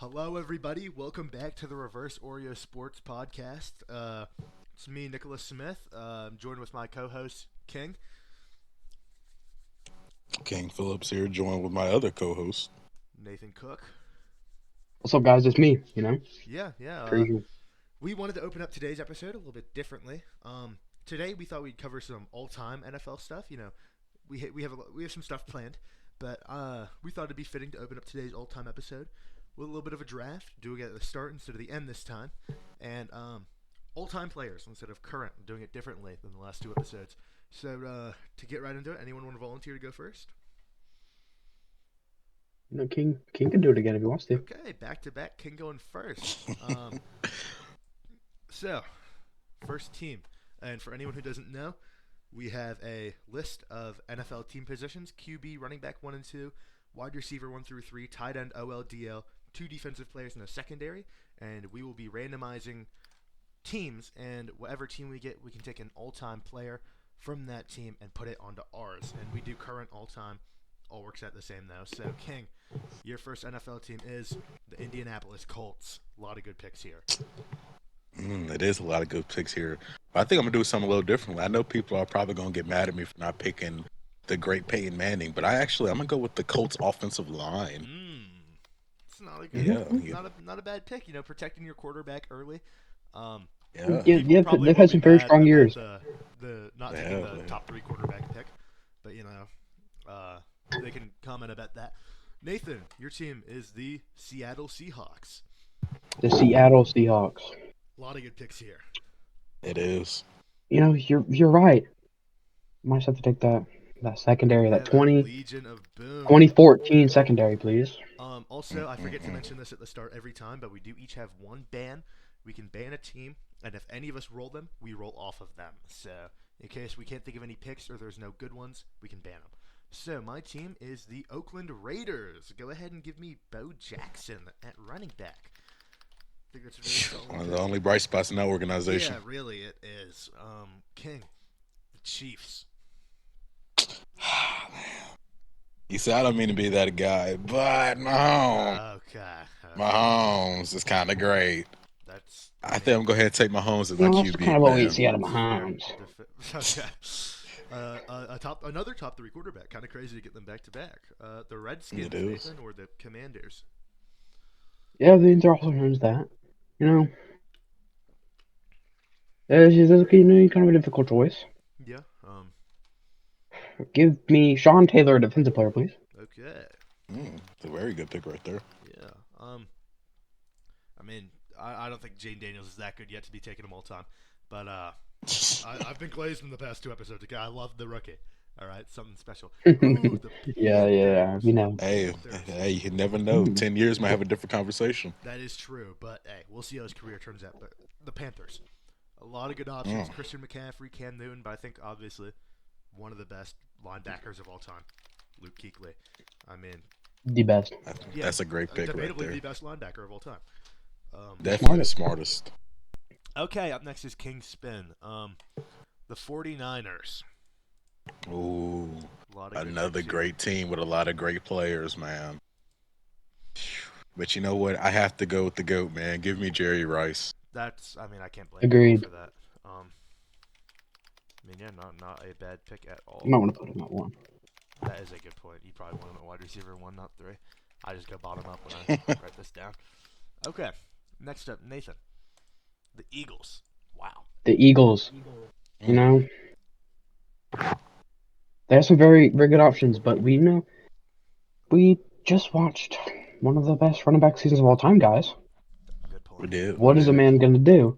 Hello, everybody. Welcome back to the Reverse Oreo Sports Podcast. It's me, Nicholas Smith. I'm joined with my co-host King. King Phillips here, joined with my other co-host. Nathan Cook. What's up, guys? It's me, Yeah, yeah. per usual. We wanted to open up today's episode a little bit differently. Today we thought we'd cover some all-time NFL stuff. We have some stuff planned, but we thought it'd be fitting to open up today's all-time episode with a little bit of a draft, doing it at the start instead of the end this time, and all-time players instead of current, doing it differently than the last two episodes. So to get right into it, anyone want to volunteer to go first? King can do it again if he wants to. Okay, back to back, King going first. So, first team, and for anyone who doesn't know, we have a list of NFL team positions: QB, running back 1 and 2, wide receiver 1 through 3, tight end, OL, DL, 2 defensive players in the secondary, and we will be randomizing teams, and whatever team we get, we can take an all-time player from that team and put it onto ours. And we do current all-time. All works out the same though. So King, your first NFL team is the Indianapolis Colts. A lot of good picks here. It is a lot of good picks here. But I think I'm gonna do something a little differently. I know people are probably gonna get mad at me for not picking the great Peyton Manning, but I'm gonna go with the Colts offensive line. It's not a good, Yeah. not a bad pick. Protecting your quarterback early. Yeah. Yeah, Probably they've will had be some very mad strong about years. the not taking the Yeah. top 3 quarterback pick, but they can comment about that. Nathan, your team is the Seattle Seahawks. The Seattle Seahawks. A lot of good picks here. It is. You're right. Might just have to take that secondary, Yeah, that 20, Legion of Boom. 2014 secondary, please. Also, I forget to mention this at the start every time, but we do each have one ban. We can ban a team, and if any of us roll them, we roll off of them. So, in case we can't think of any picks or there's no good ones, we can ban them. So, my team is the Oakland Raiders. Go ahead and give me Bo Jackson at running back. I think that's a very solid One of pick. the only bright spots in that organization. Yeah, really, it is. King, the Chiefs. You said I don't mean to be that guy, but Mahomes is kind of great. I think I'm gonna go ahead and take Mahomes as my That's QB. kind of what we man. see out of That's fair. Mahomes. Okay. Another top 3 quarterback. Kind of crazy to get them back to back. The Redskins, It is. Nathan, or the Commanders. Yeah, these are also known as that. It's kind of a difficult choice. Yeah. Give me Sean Taylor, a defensive player, please. Okay. It's a very good pick right there. Yeah. I mean, I don't think Jane Daniels is that good yet to be taking him all time, but I've been glazed in the past 2 episodes. Okay, I love the rookie. All right, something special. Ooh, the Yeah, we know. Hey, you never know. 10 years might have a different conversation. That is true, but hey, we'll see how his career turns out. But the Panthers, a lot of good options. Christian McCaffrey, Cam Newton, but I think obviously one of the best linebackers of all time, Luke Kuechly. I mean, The best. That's a great pick right debatably there. the best linebacker of all time. Definitely the smartest. Okay, up next is King Spin. The 49ers. Ooh, another great team with a lot of great players, man. But you know what? I have to go with the GOAT, man. Give me Jerry Rice. I can't blame Agreed. you for that. Not a bad pick at all. You might want to put him at 1. That is a good point. You probably want him at wide receiver 1, not 3. I just go bottom up when I write this down. Okay, next up, Nathan. The Eagles. Wow. The Eagles. They have some very, very good options, but we just watched one of the best running back seasons of all time, guys. Good point. We did. What is a man going to do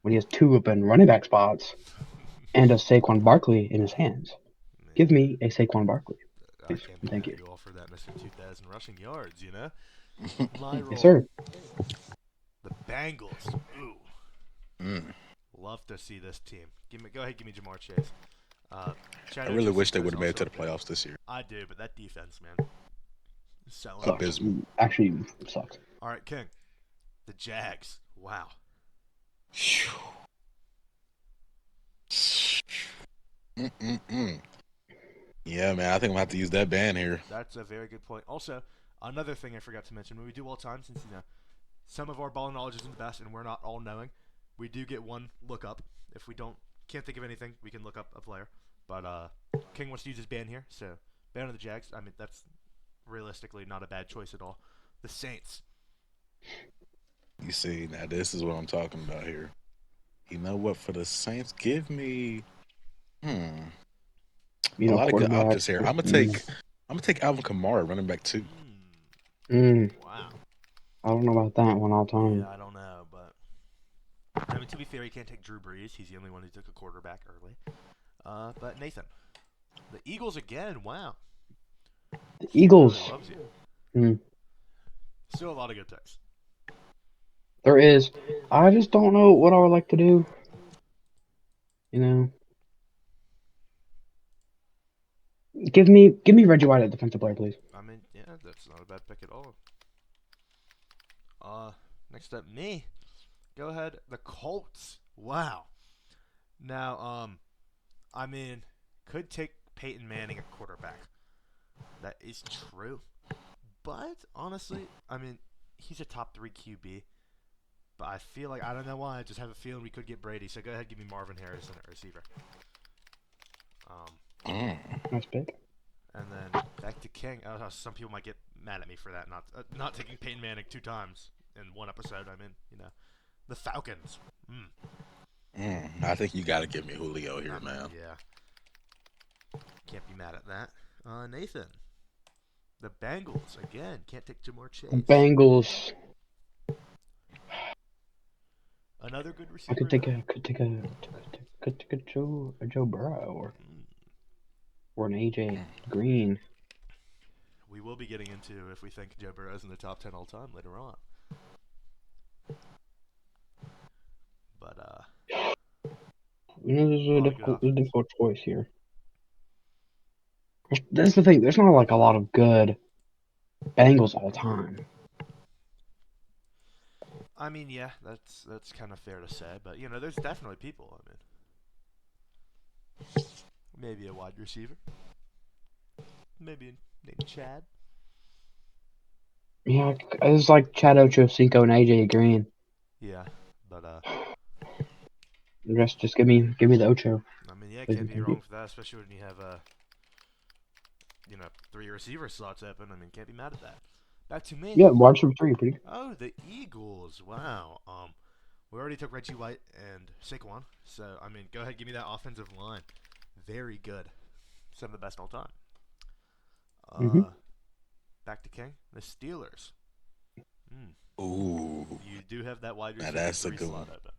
when he has 2 open running back spots and a Saquon Barkley in his hands? Give me a Saquon Barkley. I can't be Thank mad at you. you all for that, Mr. 2000 rushing yards, My Yes, roll. sir. The Bengals. Ooh. Mm. Love to see this team. Go ahead, give me Jamar Chase. I really wish they would have made it to the playoffs this year. I do, but that defense, man. Selling. Abysmal. Actually, sucks. All right, King. The Jags. Wow. Yeah, man. I think I'm gonna have to use that ban here. That's a very good point. Also, Another thing I forgot to mention when we do all time, since some of our ball knowledge isn't the best and we're not all knowing, we do get one look up. If we can't think of anything, we can look up a player. But King wants to use his band here, so band of the Jags. I mean, that's realistically not a bad choice at all. The Saints. You see, now this is what I'm talking about here. You know what? For the Saints, give me hmm You a know, lot of good quarterback. options here. I'm gonna take Alvin Kamara, running back two. Mm, Wow. I don't know about that one all Yeah, time. I don't know, but I mean, to be fair, you can't take Drew Brees. He's the only one who took a quarterback early. But Nathan, the Eagles again. Wow, The he really Eagles. loves you. Mm, Still a lot of good picks. there is. I just don't know what I would like to do. You know, give me Reggie White at defensive player, please. I mean, yeah, that's not a bad pick at all. Uh, Next up, me. Go ahead, the Colts. Wow. Now, I mean, could take Peyton Manning at quarterback. That is true. But honestly, I mean, he's a top three QB. But I feel like I don't know why. I just have a feeling we could get Brady. So go ahead, give me Marvin Harrison at receiver. Um, Mm. Nice pick. and then back to King. Some people might get mad at me for that, not taking Peyton Manning 2 times in one episode. I mean, the Falcons. I think you got to give me Julio here, I mean, man. yeah, can't be mad at that. Nathan, the Bengals again. Can't take Jamar Chase. Bengals. Another good I receiver could in take there. a Joe Burrow Mm. or an AJ Mm. Green. We will be getting into if we think Joe Burrow's in the top 10 all time later on. But You know, this is a lot of good a options. difficult choice here. That's the thing. There's not like a lot of good Bengals all time. I mean, yeah, that's kind of fair to say, but there's definitely people. I mean, maybe a wide receiver, maybe named Chad. Yeah, it's like Chad Ochocinco and AJ Green. Yeah, but Just give me the Ocho. I mean, yeah, Please can't and be thank you. wrong with that, especially when you have three receiver slots open. I mean, can't be mad at that. Back to me. Yeah, wide receiver three, pretty. Oh, the Eagles. Wow. We already took Reggie White and Saquon, so I mean, go ahead, give me that offensive line. Very good. Some of the best all time. Mm-hmm. Uh, Back to King. The Steelers. Hmm. Ooh, You do have that wide now receiver that's a three good slot one. open.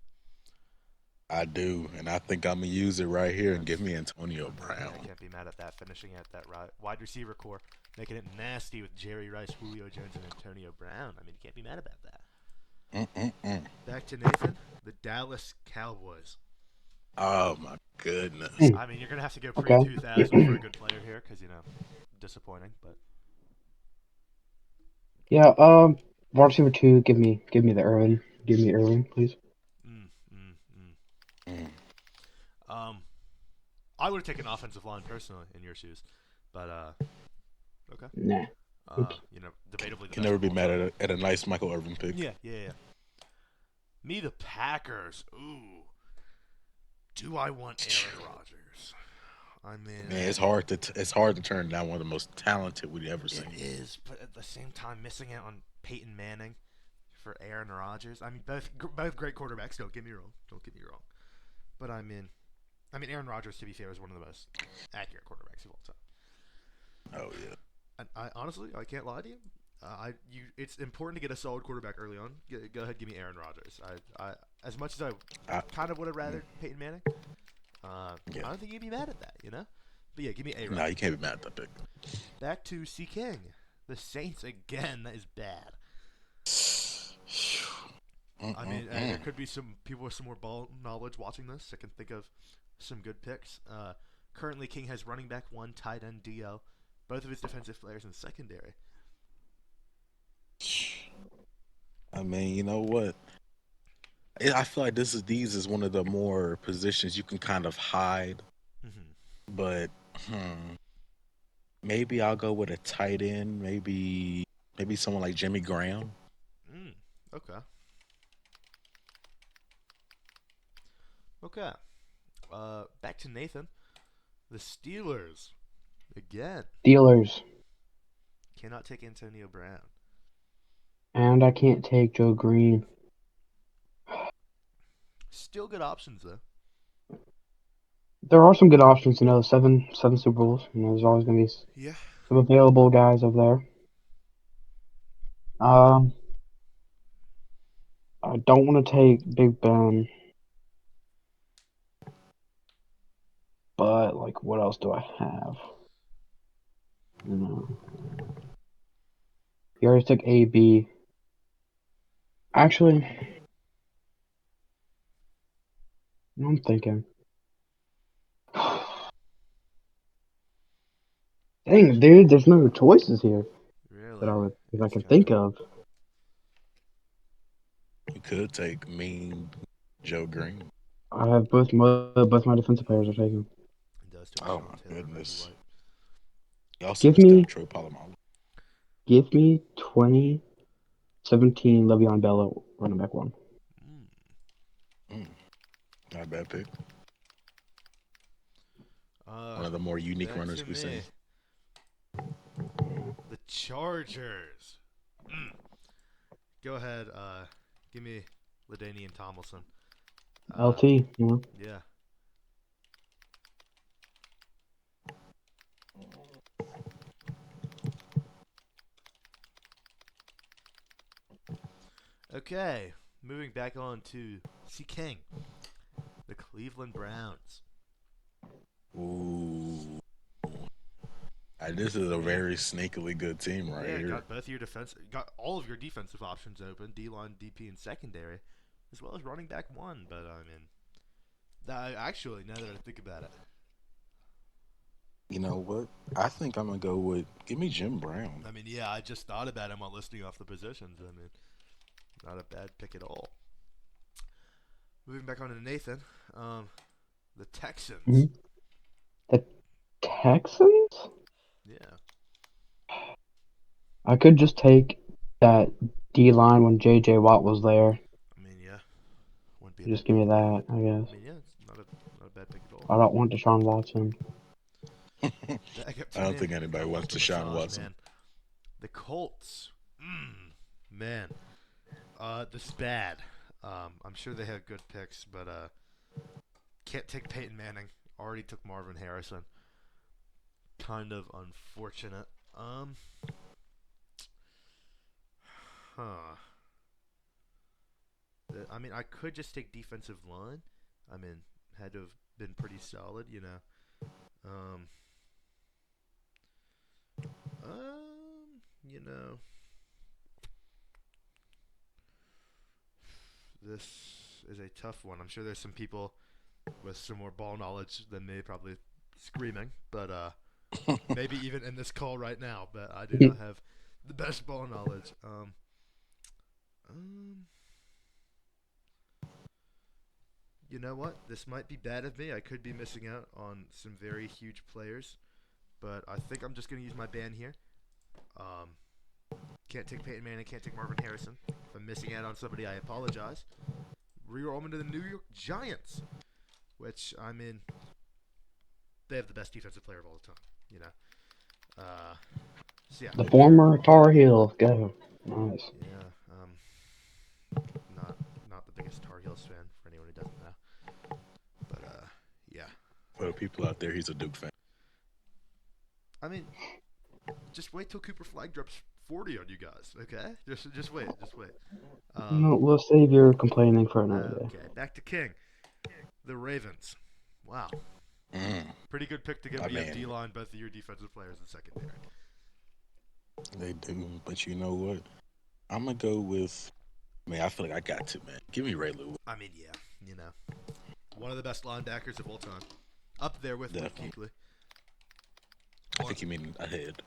I do, and I think I'm gonna use it right here and That's, give me Antonio I mean, yeah, I Brown. can't be mad at that. Finishing at that wide receiver core, making it nasty with Jerry Rice, Julio Jones, and Antonio Brown. I mean, you can't be mad about that. Mm-mm-mm. Back to Nathan. The Dallas Cowboys. Oh my goodness. Hmm. I mean, you're gonna have to go pre Okay. 2000 for a good player here, because disappointing. But Yeah. Wide receiver two. Give me the Irvin. Give me Irvin, please. mm, mm, mm. Mm. um, I would have taken offensive line personally in your shoes, but okay. Nah. Oops. Debatably the Can best never of be all mad time. at a nice Michael Irvin pick. Yeah, yeah, yeah. Me, the Packers. Ooh, do I want Aaron Rodgers? I mean, Man, it's hard to turn down one of the most talented we've ever it seen. is, but at the same time, missing out on Peyton Manning for Aaron Rodgers. I mean, both great quarterbacks. Don't get me wrong. Don't get me wrong. But I mean, Aaron Rodgers, to be fair, is one of the most accurate quarterbacks of all time. Oh yeah. And I honestly, I can't lie to you. It's important to get a solid quarterback early on. Go ahead, give me Aaron Rodgers. As much as I I, kind of would have mm, rather Peyton Manning, yeah. I don't think you'd be mad at that. But yeah, give me A No, Rod. you can't be mad at that pick. Back to C King, the Saints again. That is bad. I mean, there Mm-mm-mm. could be some people with some more ball knowledge watching this. I can think of some good picks. Currently, King has running back one, tight end DL, both of his defensive players in the secondary. I mean, you know what? I feel like these is one of the more positions you can kind of hide, Hmm. but hmm, maybe I'll go with a tight end. Maybe Maybe someone like Jimmy Graham. Mm, okay. Okay. Back to Nathan. The Steelers again Steelers. cannot take Antonio Brown. And I can't take Joe Green. Still good options though. There are some good options, seven Super Bowls. There's always gonna be Yeah. some available guys over there. Um, I don't want to take Big Ben, but like, what else do I have? You know, he already took AB. Actually, I'm thinking. Dang, dude, there's no choices here Really, that I it's can kind think of. of. You could take mean Joe Green. I have both my defensive players are taken. It does took Oh Sean my Taylor, Reggie goodness. White. You also Give missed out me, Troy Polamalu. give me 2017 Le'Veon Bell at running back one. Mm. Mm, not a bad pick. Uh, One of the more unique back to runners we've seen. me. The Chargers. Mm. Go ahead. Give me Ladainian Tomlinson. LT, Yeah. Okay. Moving back on to C. King. The Cleveland Browns. Ooh. This is a very sneakily good team right Yeah, here. got both your defense, got all of your defensive options open, D line, DP, and secondary, as well as running back one. But I mean, actually, now that I think about it, You know what? I think I'm gonna go with give me Jim Brown. I mean, yeah, I just thought about him while listing off the positions. I mean, not a bad pick at all. Moving back on to Nathan, the Texans. Mhm. The Texans? Yeah, I could just take that D line when J.J. Watt was there. I mean, yeah, wouldn't be a Just bad give pick me at all. that, I I guess. mean, yeah, it's not a bad pick at all. I don't want Deshaun Watson. Back up I to don't me. think anybody I wants love the Deshaun massage, Watson. man. The Colts. Man. This is bad. I'm sure they have good picks, but can't take Peyton Manning. Already took Marvin Harrison. Kind of unfortunate. Huh. I mean, I could just take defensive line. I mean, had to have been pretty solid, you know. Um, you know, this is a tough one. I'm sure there's some people with some more ball knowledge than me probably screaming, but maybe even in this call right now. But I do not have the best ball knowledge. Um, you know what? This might be bad of me. I could be missing out on some very huge players, but I think I'm just gonna use my ban here. Um, can't take Peyton Manning. Can't take Marvin Harrison. If I'm missing out on somebody, I apologize. Reroll them into the New York Giants, which I mean, they have the best defensive player of all time. You know. Uh, so yeah, The former Tar Heel. Go. Nice. yeah. Not not the biggest Tar Heels fan for anyone who doesn't know, but yeah. For the people out there, he's a Duke fan. I mean, just wait till Cooper Flag drops 40 on you guys, okay? Just wait, just wait. No, we'll save your complaining for another day. Okay, back to King. The Ravens. Wow. Mm, Pretty good pick to give I me a mean, D-line, both of your defensive players in secondary. they do, but you know what? I'm gonna go with. Man, I feel like I got to, man. Give me Ray Lewis. I mean, yeah, you know. One of the best linebackers of all time. Up there with Luke Definitely. Kuechly. I think you mean ahead.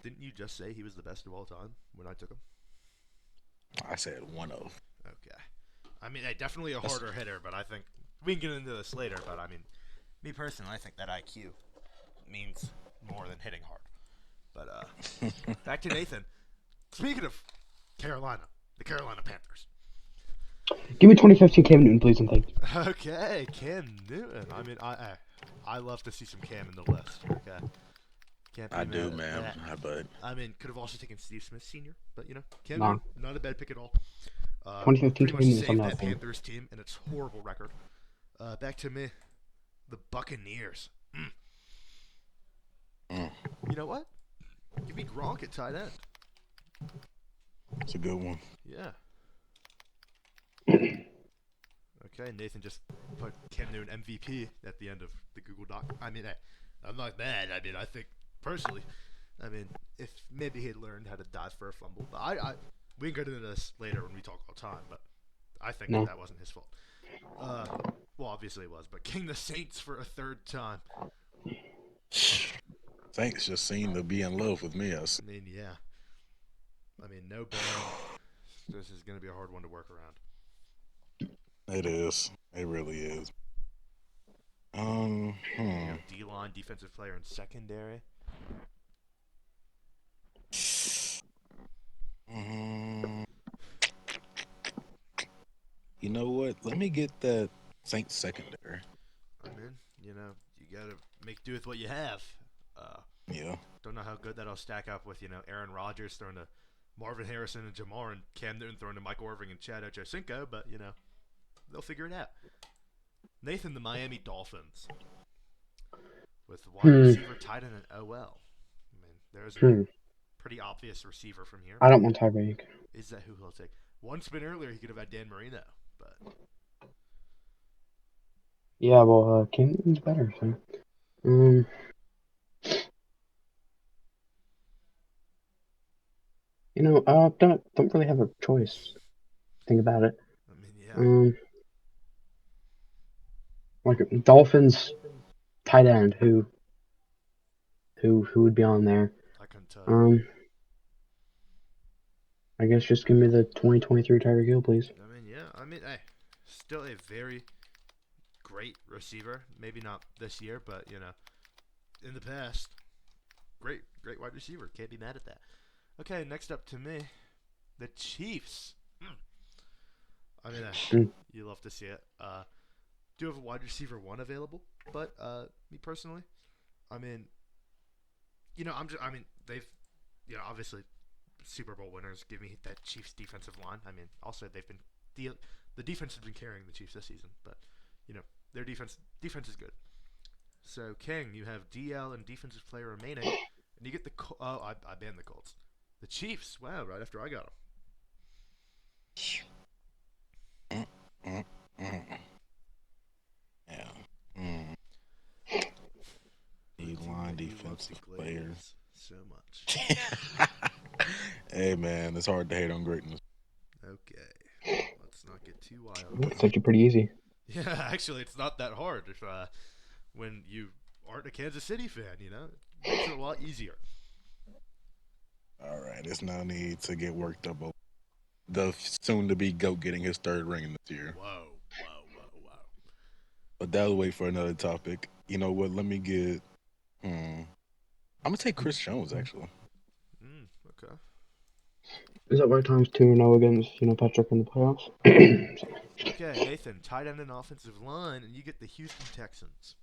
Didn't you just say he was the best of all time when I took him? I said one of. Okay. I mean, definitely a That's harder hitter, but I think we can get into this later. But I mean, me personally, I think that IQ means more than hitting hard. But back to Nathan. Speaking of Carolina, the Carolina Panthers. Give me 2015 Cam Newton, please, and thank you. Okay, Cam Newton. I mean, I love to see some Cam in the list. Okay, can't be I mad do, at man. that. But I mean, could have also taken Steve Smith Sr., but Cam Nah, Newton, not a bad pick at all. 2015 Pretty Cam much Newton, I'm saved not a that fan. Panthers team and its horrible record. Back to me, the Buccaneers. mm, You know what? Give me Gronk at tight end. it's a good one. Yeah. Okay, Nathan just put Cam Newton MVP at the end of the Google Doc. I mean, I'm not mad. I mean, I think personally, I mean, if maybe he had learned how to dive for a fumble, but we can get into this later when we talk all time. But I think No. that wasn't his fault. Well, obviously it was, but King the Saints for a third time. Saints just seem to be in love with me. I mean, yeah. I mean, no ban. This is going to be a hard one to work around. It is. It really is. You have D-line, defensive player, and secondary. Mm, you know what? Let me get that Saints secondary. I mean, you got to make do with what you have. Yeah. Don't know how good that'll stack up with, Aaron Rodgers throwing to Marvin Harrison and Jamar and Cam Newton throwing to Michael Irving and Chad Ochocinco, but, they'll figure it out. Nathan, the Miami Dolphins. With wide receiver, tight end, and OL. I mean, there's a pretty obvious receiver from here. I don't want Tyreek. Is that who he'll take? One spin earlier, he could have had Dan Marino, but Yeah, well, Cam Newton's better, so. Don't really have a choice. Think about it. I mean, yeah. Like Dolphins tight end, who would be on there? I couldn't tell you. I guess just give me the 2023 Tyreek Hill, please. I mean, yeah. I mean, hey, still a very great receiver. Maybe not this year, but in the past, great wide receiver. Can't be mad at that. Okay, next up to me, the Chiefs. I mean, you love to see it. Do have a wide receiver one available, but me personally, I mean, they've, obviously Super Bowl winners. Give me that Chiefs defensive line. I mean, also they've been the defense has been carrying the Chiefs this season, but their defense is good. So King, you have DL and defensive player remaining, and you get the I banned the Colts, the Chiefs. Wow, right after I got them. Yeah. D-line defensive players. So much. Hey man, it's hard to hate on greatness. Okay, let's not get too wild. It's actually pretty easy. Yeah, actually, it's not that hard if when you aren't a Kansas City fan, it makes it a lot easier. All right, there's no need to get worked up over the soon-to-be GOAT getting his third ring this year. Whoa. But that'll wait for another topic. You know what? Let me get. I'm gonna take Chris Jones actually. Okay. Is that why Tom's 2-0 against Patrick in the playoffs? Okay, Nathan, tight end and offensive line, and you get the Houston Texans.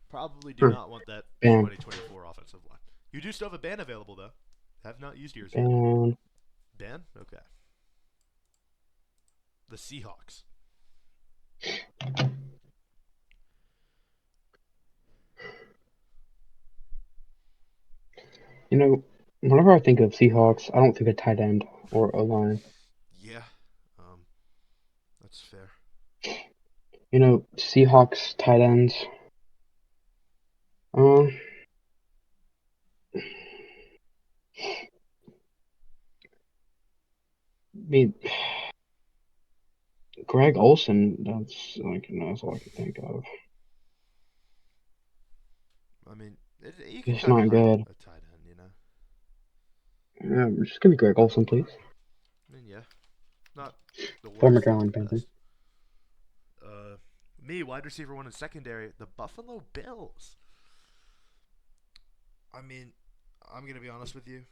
Probably do not want that 2024 offensive line. You do still have a ban available though. Have not used yours yet. Ban? Okay. The Seahawks. Whenever I think of Seahawks, I don't think of tight end or a line. Yeah, that's fair. Seahawks tight ends. I mean, Greg Olson. That's all I can think of. I mean, you can It's kind of not good. a tight end, Just give me Greg Olson, please. I mean, yeah, not the world's Former Carolina Panther. best. Me, wide receiver one in secondary, the Buffalo Bills. I mean, I'm gonna be honest with you.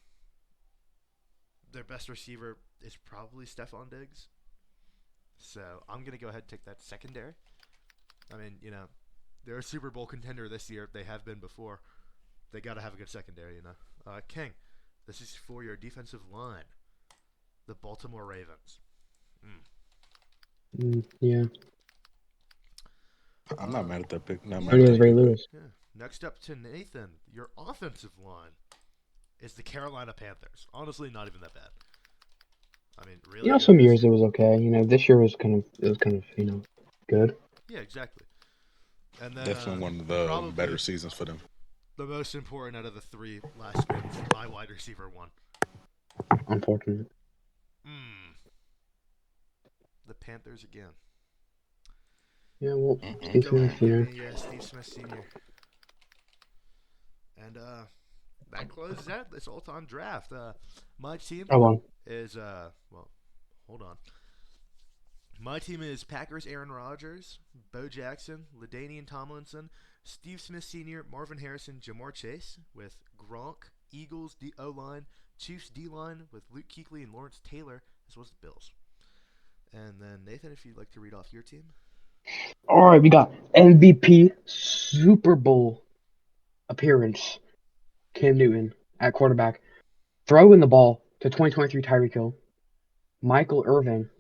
Their best receiver is probably Stephon Diggs. So I'm gonna go ahead and take that secondary. I mean, they're a Super Bowl contender this year. They have been before. They gotta have a good secondary. King, this is for your defensive line. The Baltimore Ravens. Mm. Yeah. I'm not mad at that pick. Not Yeah, mad And at he I has that Ray mean, pick. Lewis. yeah. Next up to Nathan, your offensive line is the Carolina Panthers. Honestly, not even that bad. I mean, really good Some this years year. it was okay. This year was kind of good. Yeah, exactly. And then Definitely one of the better probably seasons for them. the most important out of the three last wins, my wide receiver one. Unfortunate. Mm, the Panthers again. Yeah, well, Mm-mm. Steve Go Smith, ahead, give me Steve Smith Sr. And that closes out this all-time draft. My team Oh, well. is hold on. My team is Packers Aaron Rodgers, Bo Jackson, LaDainian Tomlinson, Steve Smith Sr., Marvin Harrison, Jamar Chase with Gronk, Eagles D O line, Chiefs D line with Luke Kuechly and Lawrence Taylor, as well as the Bills. And then Nathan, if you'd like to read off your team. All right, we got MVP Super Bowl appearance. Cam Newton at quarterback, throwing the ball to 2023 Tyreek Hill, Michael Irvin,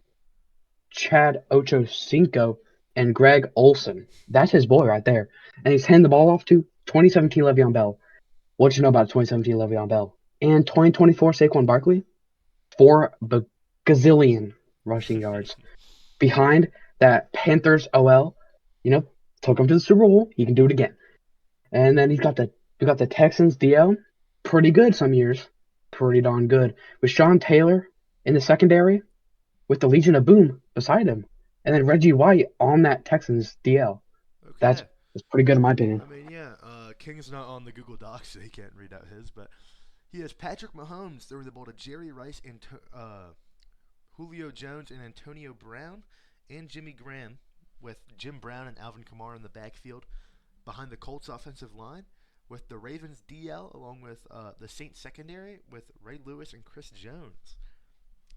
Chad Ochocinco, and Greg Olson. That's his boy right there. And he's handing the ball off to 2017 Le'Veon Bell. What you know about 2017 Le'Veon Bell? And 2024 Saquon Barkley, 4 gazillion rushing yards. Behind that Panthers OL, you know, took him to the Super Bowl. He can do it again. And then we got the Texans DL, pretty good some years, pretty darn good. With Sean Taylor in the secondary, with the Legion of Boom beside him, and then Reggie White on that Texans DL. That's Okay. that's pretty good in my opinion. I mean, yeah, King's not on the Google Docs, so he can't read out his, but he has Patrick Mahomes throwing the ball to Jerry Rice and Julio Jones and Antonio Brown and Jimmy Graham with Jim Brown and Alvin Kamara in the backfield behind the Colts offensive line with the Ravens DL along with the Saints secondary with Ray Lewis and Chris Jones.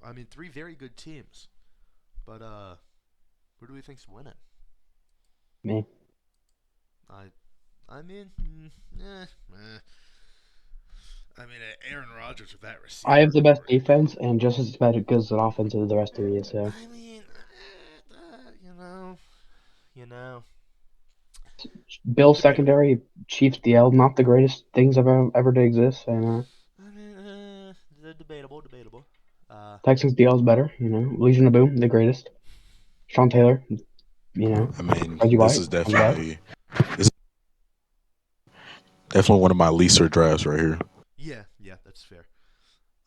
I mean, three very good teams. But who do we think's winning? Me. I I mean, I mean, Aaron Rodgers with that I have receiver the best core. defense and just as bad as an offense as the rest of you. So I mean, you know, Bill's debatable. secondary, Chiefs DL, not the greatest things ever to exist. And I mean, debatable. Uh, Texans DL is better. Legion of Boom, the greatest. Sean Taylor, you know, I mean, Reggie this White, is not bad. definitely one of my leaser drafts right here. yeah, that's fair.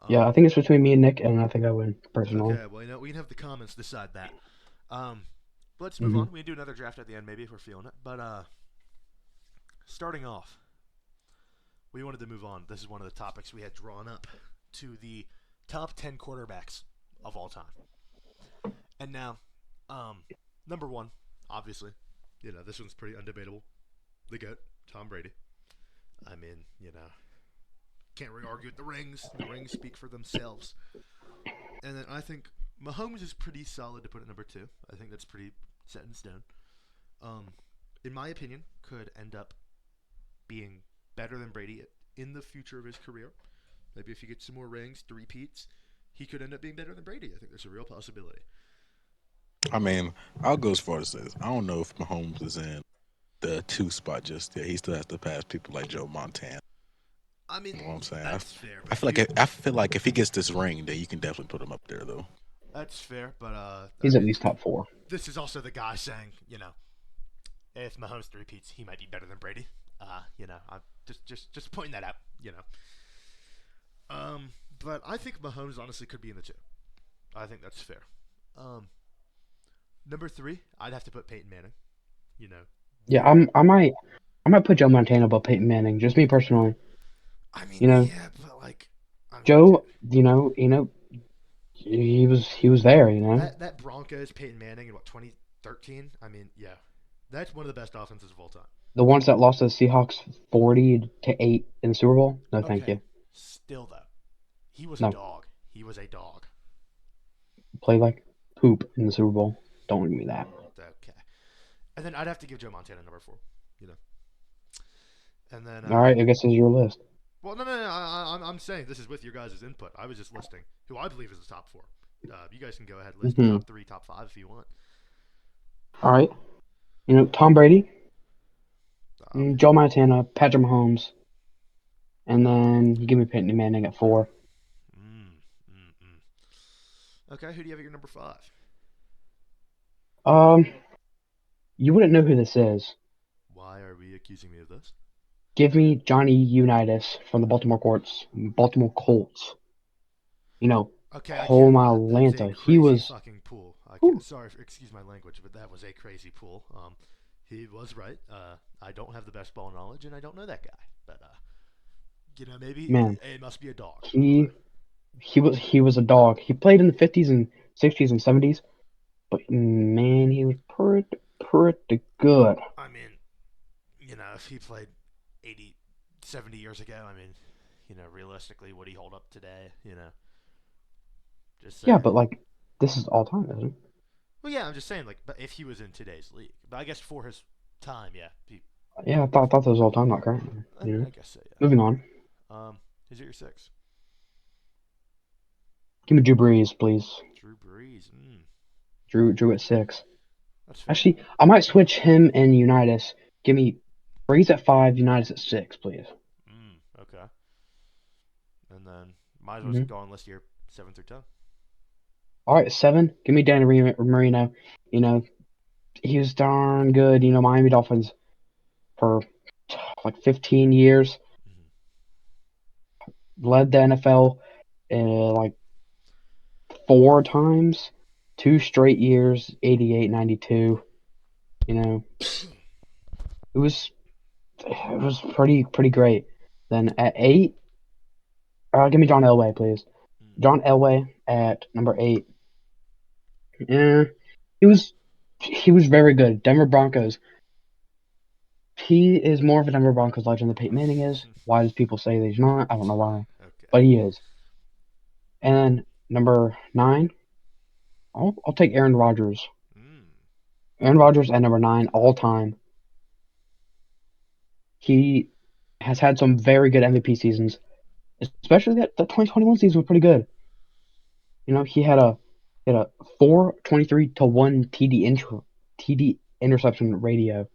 Yeah, I think it's between me and Nick, and I think I win personally. Okay, well, we can have the comments decide that. Um, let's move Hmm. on. We can do another draft at the end, maybe if we're feeling it. But starting off, we wanted to move on. This is one of the topics we had drawn up to the top 10 quarterbacks of all time. And now, number one, obviously, this one's pretty undebatable. The GOAT, Tom Brady. I mean, can't really argue with the rings. The rings speak for themselves. And then I think Mahomes is pretty solid to put at number two. I think that's pretty set in stone. Um, in my opinion, could end up being better than Brady in the future of his career. Maybe if he gets some more rings, three peats, he could end up being better than Brady. I think there's a real possibility. I mean, I'll go as far as this. I don't know if Mahomes is in the two spot just yet. He still has to pass people like Joe Montana. I mean, You know what I'm saying? that's fair, I but feel like I feel like if he gets this ring, then you can definitely put him up there though. that's fair, but I He's at mean, least top four. this is also the guy saying, if Mahomes three peats, he might be better than Brady. I'm just pointing that out. But I think Mahomes honestly could be in the two. I think that's fair. Um, number three, I'd have to put Peyton Manning. You know, Yeah, the I might put Joe Montana above Peyton Manning. Just me personally. I mean, You know, yeah, but like, I mean, dude, Joe. He was there. that Broncos Peyton Manning in what 2013. I mean, yeah, that's one of the best offenses of all time. The ones that lost to the Seahawks 40-8 in the Super Bowl? No, thank Okay. you. Still though, he was a No, dog. He was a dog. play like poop in the Super Bowl. Don't give me that. Okay. And then I'd have to give Joe Montana number 4. You know. And then All right, I guess this is your list. well, no. I'm saying this is with your guys' input. I was just listing who I believe is the top 4. You guys can go ahead and list the Hmm. top 3, top 5 if you want. All right. Tom Brady, Okay. Joe Montana, Patrick Mahomes, and then you give me Peyton Manning at 4. Mm, Okay, who do you have at your number 5? Um, you wouldn't know who this is. Why are we accusing me of this? Give me Johnny Unitas from the Baltimore Colts. Okay, I can't Home lie. That was a Atlanta. He crazy was. fucking pool. Whew, Sorry, excuse my language, but that was a crazy pool. He was right. I don't have the best ball knowledge, and I don't know that guy. But maybe man, it must be a dog. I don't know. he he was a dog. He played in the 50s and 60s and 70s, but man, he was pretty good. I mean, if he played 80, 70 years ago, I mean, realistically, would he hold up today? Just Yeah, saying. but like this is all time, isn't it? Well, yeah, I'm just saying, like, but if he was in today's league, but I guess for his time, yeah, Yeah, I thought that was all time, not current. I guess so, yeah. Moving on. Is it your 6? Give me Drew Brees, please. Drew Brees. Drew at 6. That's fair. Actually, I might switch him and Unitas. Give me Brees at 5, Unitas at 6, please. Okay. And then might as well Hmm. just go on list here 7 through 10. All right, 7. Give me Dan Marino. You know, he was darn good. Miami Dolphins for like 15 years. Mm-hmm. Led the NFL like 4 times, 2 straight years, 88, 92. You know, it was pretty great. Then at 8, give me John Elway, please. John Elway at number 8. Yeah, he was he was very good. Denver Broncos. He is more of a Denver Broncos legend than Peyton Manning is. Why does people say that he's not? I don't know why, Okay. but he is. And number 9, I'll take Aaron Rodgers. Mm. Aaron Rodgers at number 9 all time. He has had some very good MVP seasons, especially that the 2021 season was pretty good. He had a 423 to 1 TD interception Ratio.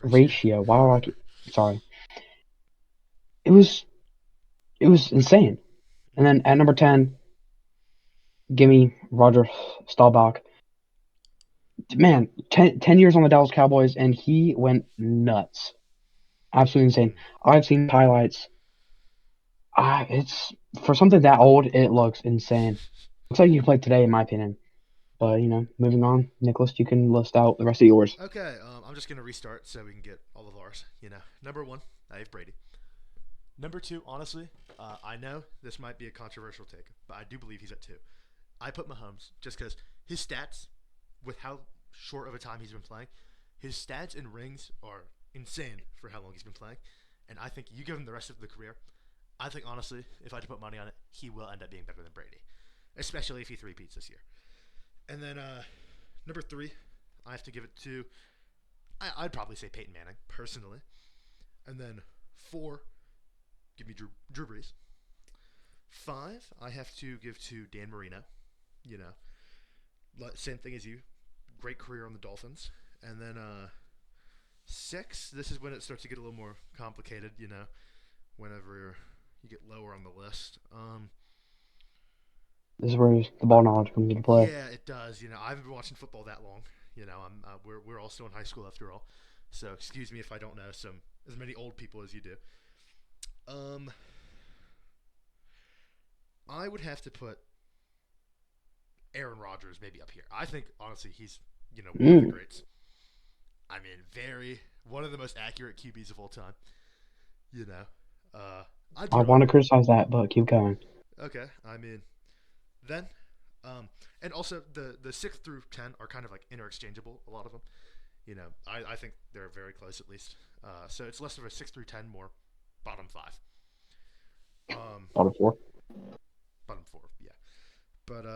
ratio. Wow, sorry. It was insane. And then at number 10, give me Roger Staubach. Man, 10 years on the Dallas Cowboys, and he went nuts. Absolutely insane. I've seen highlights. It's for something that old, it looks insane. Looks like you played today, in my opinion. But moving on, Nicholas, you can list out the rest of yours. Okay, I'm just gonna restart so we can get all of ours. Number 1, I have Brady. Number 2, honestly, I know this might be a controversial take, but I do believe he's at 2. I put Mahomes just because his stats, with how short of a time he's been playing, his stats and rings are insane for how long he's been playing. And I think you give him the rest of the career, I think honestly, if I had to put money on it, he will end up being better than Brady, especially if he three-peats this year. And then number 3, I have to give it to, I'd probably say Peyton Manning, personally. And then 4, give me Drew Brees. 5, I have to give to Dan Marino. You know, same thing as you. Great career on the Dolphins. And then 6, this is when it starts to get a little more complicated, whenever you get lower on the list. This is where the ball knowledge comes into play. Yeah, it does. I haven't been watching football that long. We're all still in high school after all. So excuse me if I don't know as many old people as you do. I would have to put Aaron Rodgers maybe up here. I think honestly he's one of the greats. I mean, one of the most accurate QBs of all time. I'd I put him want up to there. criticize that, but keep going. Okay, I mean, then, and also the 6th through 10 are kind of like interchangeable. A lot of them, I think they're very close at least. So it's less of a 6 through 10, more bottom five. Um, Bottom four. bottom four, yeah. But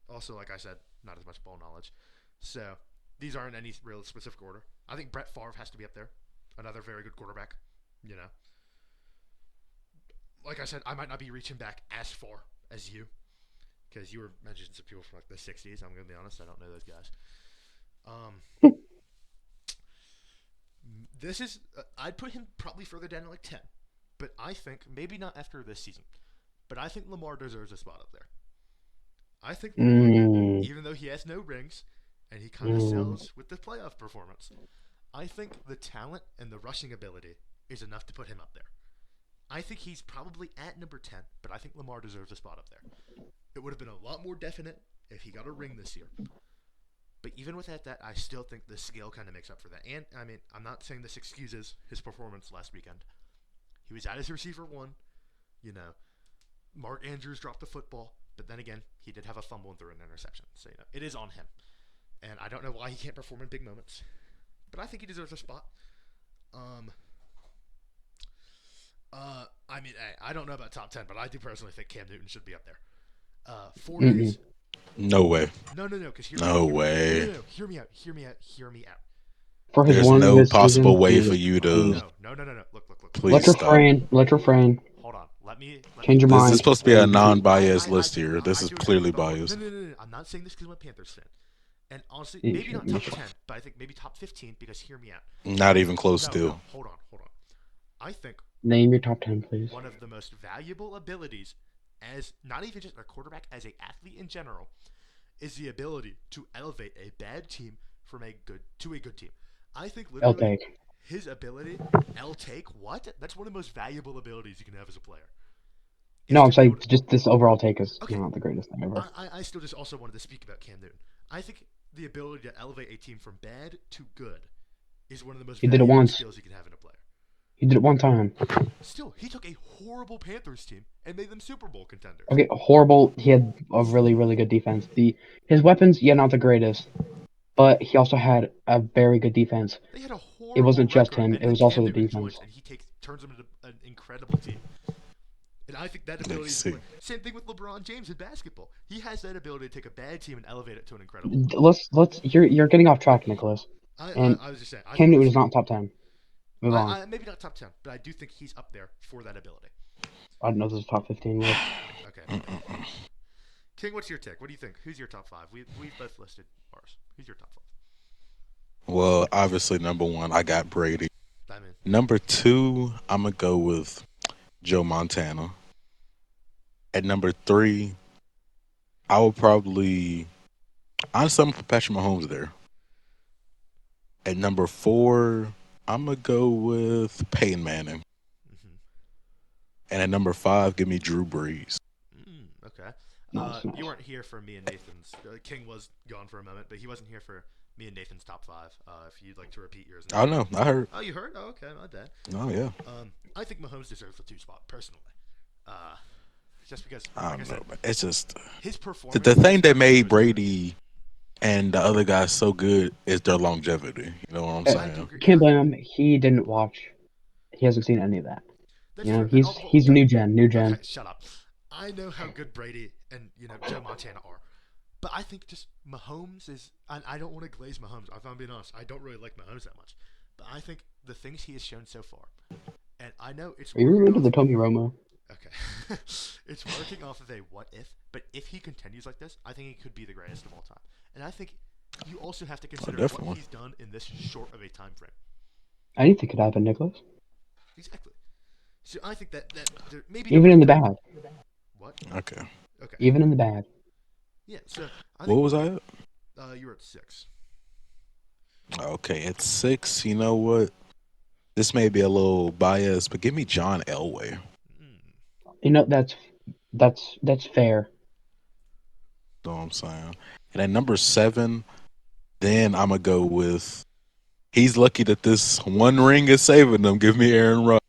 also, like I said, not as much ball knowledge. So these aren't any real specific order. I think Brett Favre has to be up there. Another very good quarterback. You know, like I said, I might not be reaching back as far as you because you were mentioning some people from like the '60s. I'm gonna be honest, I don't know those guys. Um, this is I'd put him probably further down at like 10, but I think maybe not after this season, but I think Lamar deserves a spot up there. I think Lamar, Mm, even though he has no rings, and he kind of mm, sells with the playoff performance, I think the talent and the rushing ability is enough to put him up there. I think he's probably at number 10, but I think Lamar deserves a spot up there. It would have been a lot more definite if he got a ring this year. But even without that, I still think the scale kind of makes up for that. And, I mean, I'm not saying this excuses his performance last weekend. He was at his receiver one. You know, Mark Andrews dropped the football. But then again, he did have a fumble and threw an interception. So, it is on him. And I don't know why he can't perform in big moments. But I think he deserves a spot. Um, I mean, hey, I don't know about top 10, but I do personally think Cam Newton should be up there. For mm-mm. his No way. no, no, no, because hear me out, No hear me out. No, no, way. no, hear me out, hear me out, hear me out. For his There's one no good possible season, way for please, you Oh to please. no, no, no, no, no. Look. Let's please stop. refrain. Let's refrain. Hold on. Let me Change your This is mind. supposed to be a Please. non-biased list here. This I is do agree clearly with all. No, biased. no, no, no. I'm not saying this because I'm a Panthers fan. And honestly, You maybe should, not you top should. 10, but I think maybe top 15 because hear me out. Not I even close no, still. no. Hold on. I think Name your top 10, please. one of the most valuable abilities as not even just a quarterback, as a athlete in general, is the ability to elevate a bad team from a good to a good team. I think I'll literally take. his ability, L take what? That's one of the most valuable abilities you can have as a player. Is No, I'm to be able saying to just this overall take is okay. not the greatest thing ever. I still just also wanted to speak about Cam Newton. I think the ability to elevate a team from bad to good is one of the most He did it valuable once. skills you can have in a player. He did it one time. Still, he took a horrible Panthers team and made them Super Bowl contenders. Okay, horrible. He had a really, really good defense. His weapons, yeah, not the greatest, but he also had a very good defense. They had a It horrible wasn't just record, him; and it then was also Cam the Newton defense. joins, and he turns them into an incredible team. And I think that ability Let's is see. same thing with LeBron James in basketball. He has that ability to take a bad team and elevate it to an incredible one. Let's. You're getting off track, Nicholas. And I was just saying. I Cam think Newton this. is not top 10. Move on. Maybe not top 10, but I do think he's up there for that ability. I don't know if this is top 15 list. Okay. King, what's your take? What do you think? Who's your top five? We've both listed ours. Who's your top Well, obviously, number one, I got Brady. five? I'm in. Number two, I'm gonna go with Joe Montana. At number three, I would probably honestly I'm gonna put Patrick Mahomes there. At number four, I'm gonna go with Peyton Manning. Mm-hmm. And at number five, give me Drew Brees. Okay. Nice, You nice. weren't here for me and Nathan's. King was gone for a moment, but he wasn't here for me and Nathan's top five. If you'd like to repeat yours I now. know. I heard. Oh, you heard? Oh, okay, not bad. Oh yeah. I think Mahomes deserves the two spot personally. Uh, just because, I like I don't said, know, but it's just his the performance this thing that past season made was good. Brady and the other guys so good is their longevity. You know what I'm I do saying? agree, and Can't blame him. He didn't watch. He hasn't seen any of that. that's You know, true. And he's new gen, new okay, gen. shut up. I know how good Brady and Joe Montana are, but I think just Mahomes is. I don't want to glaze Mahomes. If I'm being honest, I don't really like Mahomes that much. But I think the things he has shown so far, and I know it's Are you working remember off. the Tommy Romo? Okay, it's working off of a what if. But if he continues like this, I think he could be the greatest of all time. And I think you also have to Oh, consider what definitely. he's done in this short of a time frame. Anything could happen, Nicholas. Exactly. So I think that maybe Even number in the three. bad. What? Okay. Okay. Even in the bad. Yeah. So I What think was I at? you're at six. Okay, at six. You know what? This may be a little biased, but give me John Elway. Mm. You know that's fair. You know what I'm saying? And at number seven, then I'm gonna go with. He's lucky that this one ring is saving them. Give me Aaron Rodgers.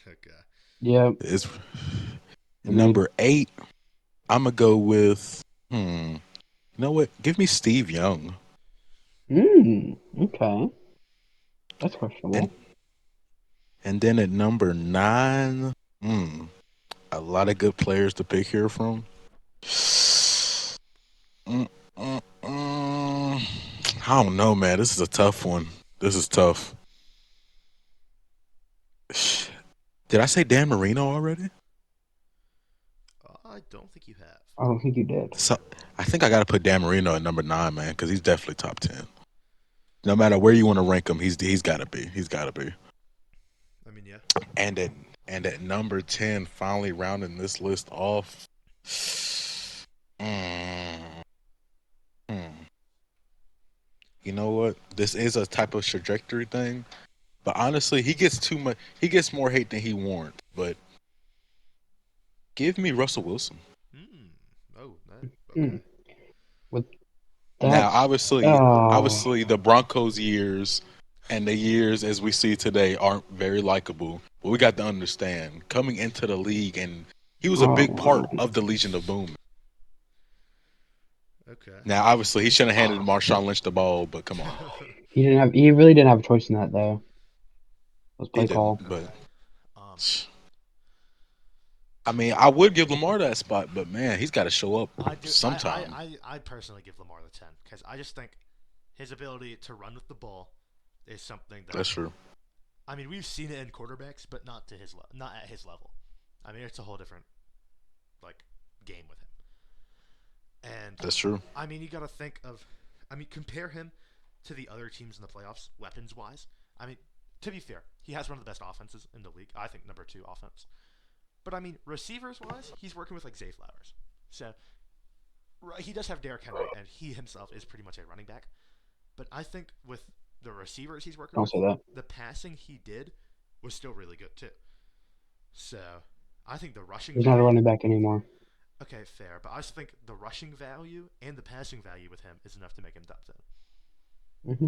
Okay. Yeah, It's agreed. number eight. I'm gonna go with. You know what? Give me Steve Young. Okay. That's And questionable. and then at number 9, mm, a lot of good players to pick here from. Mm, I don't know, man. This is a tough one. This is tough. Did I say Dan Marino already? I don't think you have. I don't think you did. So I think I got to put Dan Marino at number 9, man, because he's definitely top 10. No matter where you want to rank him, he's got to be. He's got to be. I mean, yeah. And at number 10, finally rounding this list off. Mm, hmm. You know what? This is a type of trajectory thing, but honestly, he gets too much. He gets more hate than he warrants. But give me Russell Wilson. Hmm. Oh, that, Hmm. okay. With Now, that's oh obviously, the Broncos years and the years as we see today aren't very likable. But we got to understand coming into the league, and he was a oh big part wow. of the Legion of Boom. Okay. Now, obviously, he shouldn't have handed Marshawn Lynch the ball, but come on, He really didn't have a choice in that though. It was he play didn't. call. But Okay. Um, I mean, I would give Lamar that spot, but man, he's got to show up I do. sometime. I personally give Lamar the 10 because I just think his ability to run with the ball is something that That's true. I mean we've seen it in quarterbacks, but not at his level. I mean it's a whole different like game with him. And That's true. I mean you got to think of, I mean compare him to the other teams in the playoffs weapons wise. I mean to be fair, he has one of the best offenses in the league. I think number 2 offense. But I mean receivers wise, he's working with like Zay Flowers. So he does have Derrick Henry, and he himself is pretty much a running back. But I think with the receivers he's working Don't with, say that. the passing he did was still really good too. So I think the rushing He's not a value, running back anymore. okay, fair. But I just think the rushing value and the passing value with him is enough to make him top 10. Hmm.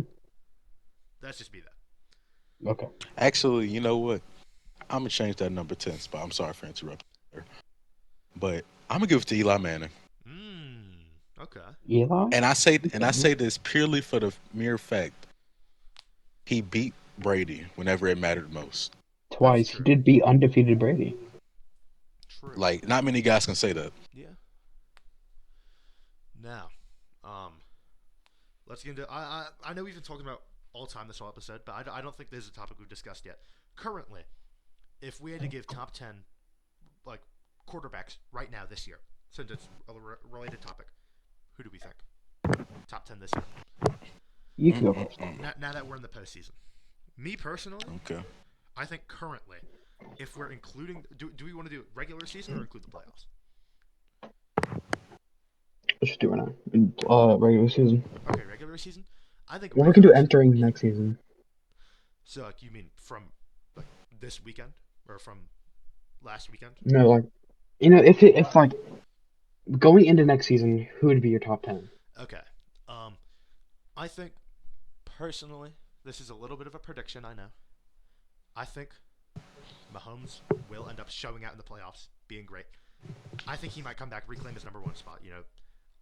That's just be that. Okay. Actually, you know what? I'm gonna change that number 10 spot. I'm sorry for interrupting, but I'm gonna give it to Eli Manning. Okay. Eli. And I say this purely for the mere fact he beat Brady whenever it mattered most. That's Twice. He true. did beat undefeated Brady. True. Like, not many guys can say that. Yeah. Now, um, let's get into. I know we've been talking about all time this whole episode, but I don't think this is a topic we've discussed yet. Currently, if we had to give top 10 like quarterbacks right now this year, since it's a related topic, who do we think top 10 this year? You can go first. Mm-mm-mm. Now that we're in the postseason, me personally, Okay. I think currently, if we're including, do we want to do regular season or include the playoffs? Let's just do it now. Regular season. Okay, regular season. I think Well, we can do regular season. entering next season. So like you mean from like this weekend or from last weekend? No, like if like going into next season, who would be your top 10? Okay. Um, I think personally, this is a little bit of a prediction. I know. I think Mahomes will end up showing out in the playoffs, being great. I think he might come back, reclaim his number 1 spot.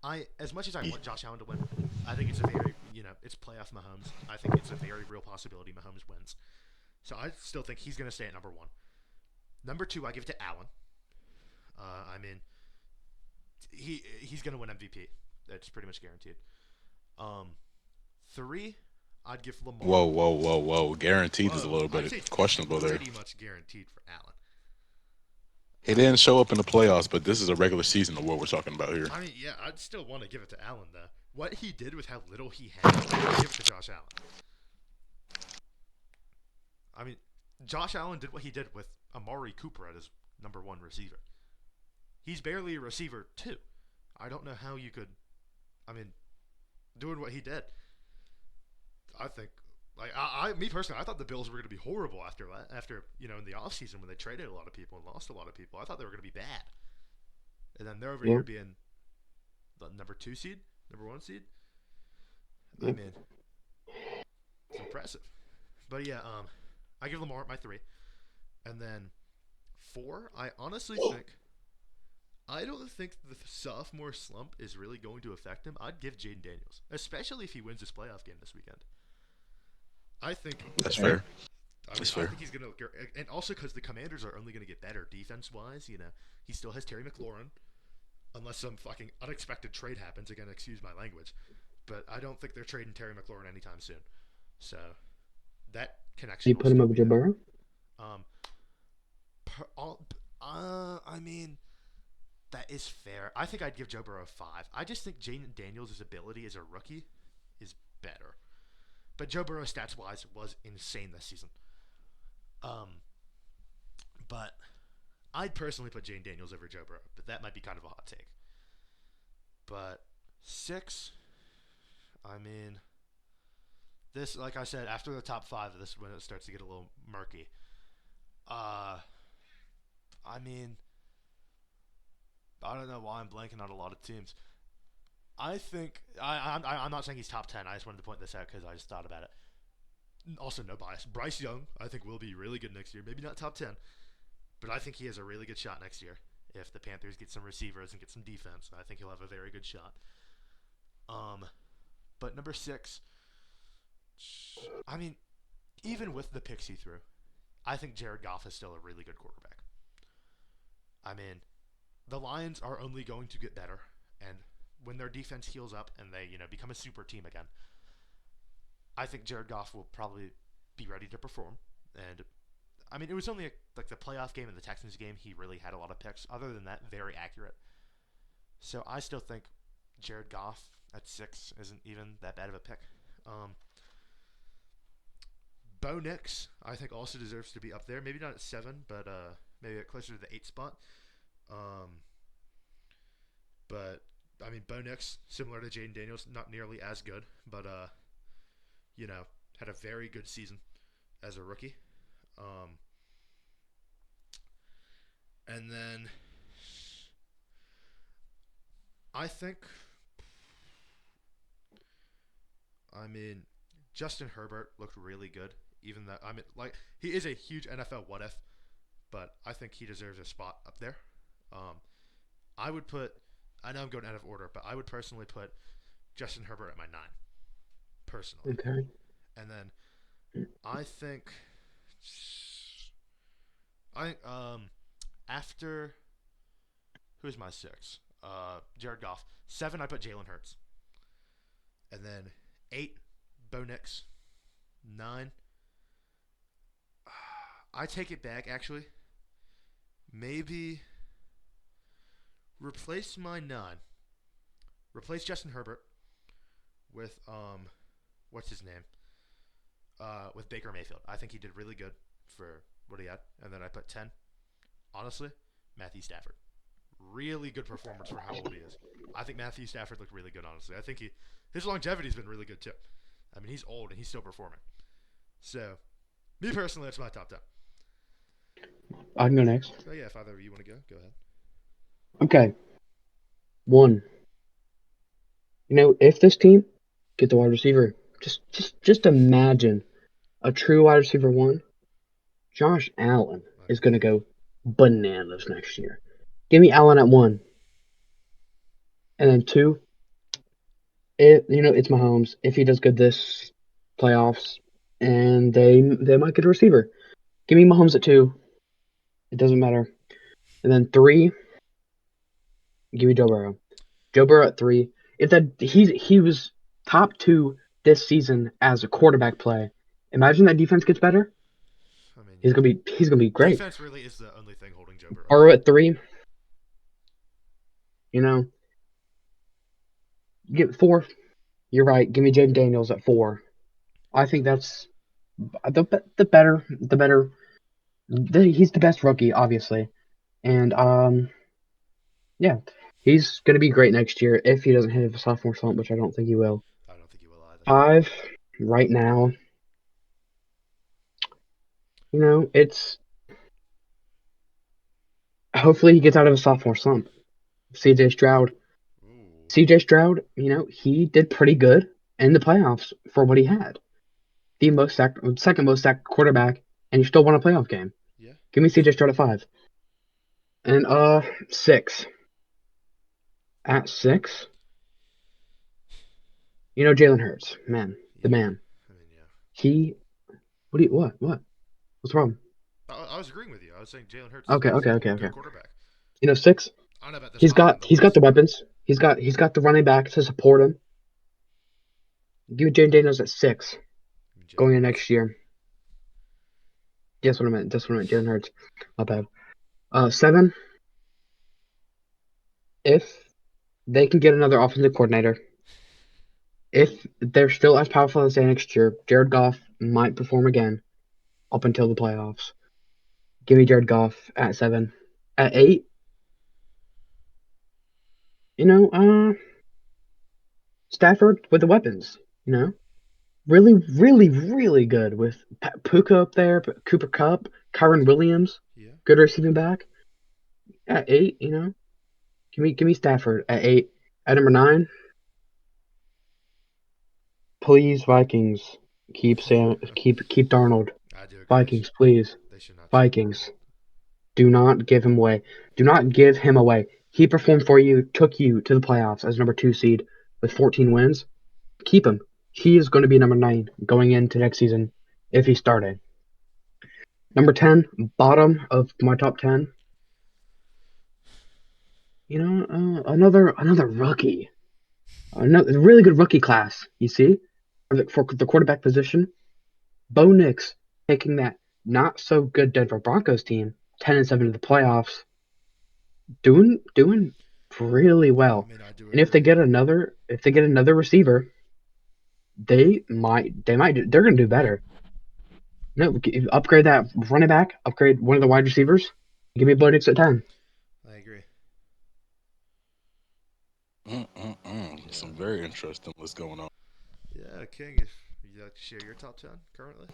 I as much as I want Josh Allen to win, I think it's a very it's playoff Mahomes. I think it's a very real possibility Mahomes wins. So I still think he's going to stay at number 1. Number 2, I give it to Allen. I mean, he's going to win MVP. That's pretty much guaranteed. Um, 3, I'd give Lamar. Whoa, whoa, whoa, whoa. Guaranteed is a Whoa, little I'd say bit questionable there. pretty much guaranteed for Allen. He didn't show up in the playoffs, but this is a regular season of what we're talking about here. I mean, yeah, I'd still want to give it to Allen though. What he did with how little he had, I'd give it to Josh Allen. I mean, Josh Allen did what he did with Amari Cooper at his number 1 receiver. He's barely a receiver too. I don't know how you could. I mean, doing what he did. I think, like, me personally, I thought the Bills were going to be horrible after in the offseason when they traded a lot of people and lost a lot of people. I thought they were going to be bad, and then they're over Yeah. here being the number 2 seed, number 1 seed. I Yeah. mean, it's impressive. But yeah, I give Lamar my 3, and then 4. I honestly think I don't think the sophomore slump is really going to affect him. I'd give Jaden Daniels, especially if he wins this playoff game this weekend. I think That's Okay. fair. That's I fair. think he's gonna, and also because the Commanders are only gonna get better defense wise. He still has Terry McLaurin, unless some fucking unexpected trade happens. Again, excuse my language, but I don't think they're trading Terry McLaurin anytime soon. So that You connection will put him still over be Joe there. Burrow? Um, I mean that is fair. I think I'd give Joe Burrow a 5. I just think Jaden Daniels' ability as a rookie is better. But Joe Burrow stats wise was insane this season. Um, but I'd personally put Jane Daniels over Joe Burrow, but that might be kind of a hot take. But 6, I mean, this, like I said, after the top 5, this is when it starts to get a little murky. Uh, I mean, I don't know why I'm blanking on a lot of teams. I think I'm not saying he's top 10. I just wanted to point this out because I just thought about it. Also, no bias. Bryce Young, I think will be really good next year. Maybe not top 10, but I think he has a really good shot next year. If the Panthers get some receivers and get some defense, I think he'll have a very good shot. Um, but number 6, I mean, even with the picks he threw, I think Jared Goff is still a really good quarterback. I mean, the Lions are only going to get better, and when their defense heals up and they become a super team again, I think Jared Goff will probably be ready to perform. And I mean, it was only like the playoff game and the Texans game. He really had a lot of picks. Other than that, very accurate. So I still think Jared Goff at 6 isn't even that bad of a pick. Um, Bo Nix, I think, also deserves to be up there. Maybe not at 7, but maybe closer to the 8 spot. Um, but I mean, Bo Nix, similar to Jaden Daniels, not nearly as good, but you know, had a very good season as a rookie. Um, and then I think, I mean, Justin Herbert looked really good. Even though like he is a huge NFL what if, but I think he deserves a spot up there. Um, I would put. I know I'm going out of order, but I would personally put Justin Herbert at my 9, personally, Okay. and then I think after who's my 6? Jared Goff. 7, I put Jalen Hurts, and then 8, Bo Nix. 9, I take it back actually. Maybe replace my 9. Replace Justin Herbert with what's his name? With Baker Mayfield. I think he did really good for what he had. And then I put 10. Honestly, Matthew Stafford. Really good performance for how old he is. I think Matthew Stafford looked really good. Honestly, I think his longevity's been really good too. I mean, he's old and he's still performing. So, me personally, that's my top 10. I can go next. Oh yeah, if either of you want to go ahead. Okay. 1. If this team get the wide receiver, just imagine a true wide receiver 1. Josh Allen is going to Agreed. go bananas next year. Give me Allen at 1. And then 2, it's Mahomes. If he does good this playoffs, and they might get a receiver. Give me Mahomes at 2. It doesn't matter. And then 3, give me Joe Burrow. Joe Burrow at 3. If that he was top 2 this season as a quarterback play. Imagine that defense gets better. I mean, He's yeah. gonna be great. Defense really is the only thing holding Joe Burrow Burrow back. at 3. You know, get 4. You're right. Give me Jaden Daniels at 4. I think that's the better. He's the best rookie, obviously, and yeah, he's gonna be great next year if he doesn't hit a sophomore slump, which I don't think he will. I don't think he will either. 5 right now. It's hopefully he gets out of a sophomore slump. CJ Stroud. Ooh. CJ Stroud, he did pretty good in the playoffs for what he had. The second most sacked quarterback, and he still won a playoff game. Yeah. Give me CJ Stroud at 5. And 6. At 6, Jalen Hurts, man, the Yeah. man. I mean, yeah. He, what? What's wrong? I was agreeing with you. I was saying Jalen Hurts Okay, is okay, a okay, good okay. quarterback. 6. I don't know about this He's high got on the he's got list. the weapons. He's got the running back to support him. Give me Jane Daniels at 6 I mean, Jalen going in Hurts. next year. That's what I meant. That's what I meant. Jalen Hurts. My bad. 7. If they can get another offensive coordinator, if they're still as powerful as they next year, Jared Goff might perform again up until the playoffs. Give me Jared Goff at 7. At 8, you know, Stafford with the weapons. Really, really, really good with Puka up there, Cooper Cup, Kyron Williams, Yeah. good receiving back. At 8, give me Stafford at 8. At number 9, please Vikings keep Darnold. I do agree. Vikings, please. They should not trade Darnold. Vikings, do not give him away. Do not give him away. He performed for you, took you to the playoffs as number 2 seed with 14 wins. Keep him. He is going to be number 9 going into next season if he started. Number 10, bottom of my top 10. Another rookie, another really good rookie class. You see, for the quarterback position, Bo Nix taking that not so good Denver Broncos team 10-7 to the playoffs, doing really I well. mean, I do And agree. if they get another receiver, they're going to do better. No, upgrade that running back, upgrade one of the wide receivers. Give me Bo Nix at 10. I agree. Some Yeah. very interesting what's going on. Yeah, King, if you'd like to share your top 10 currently?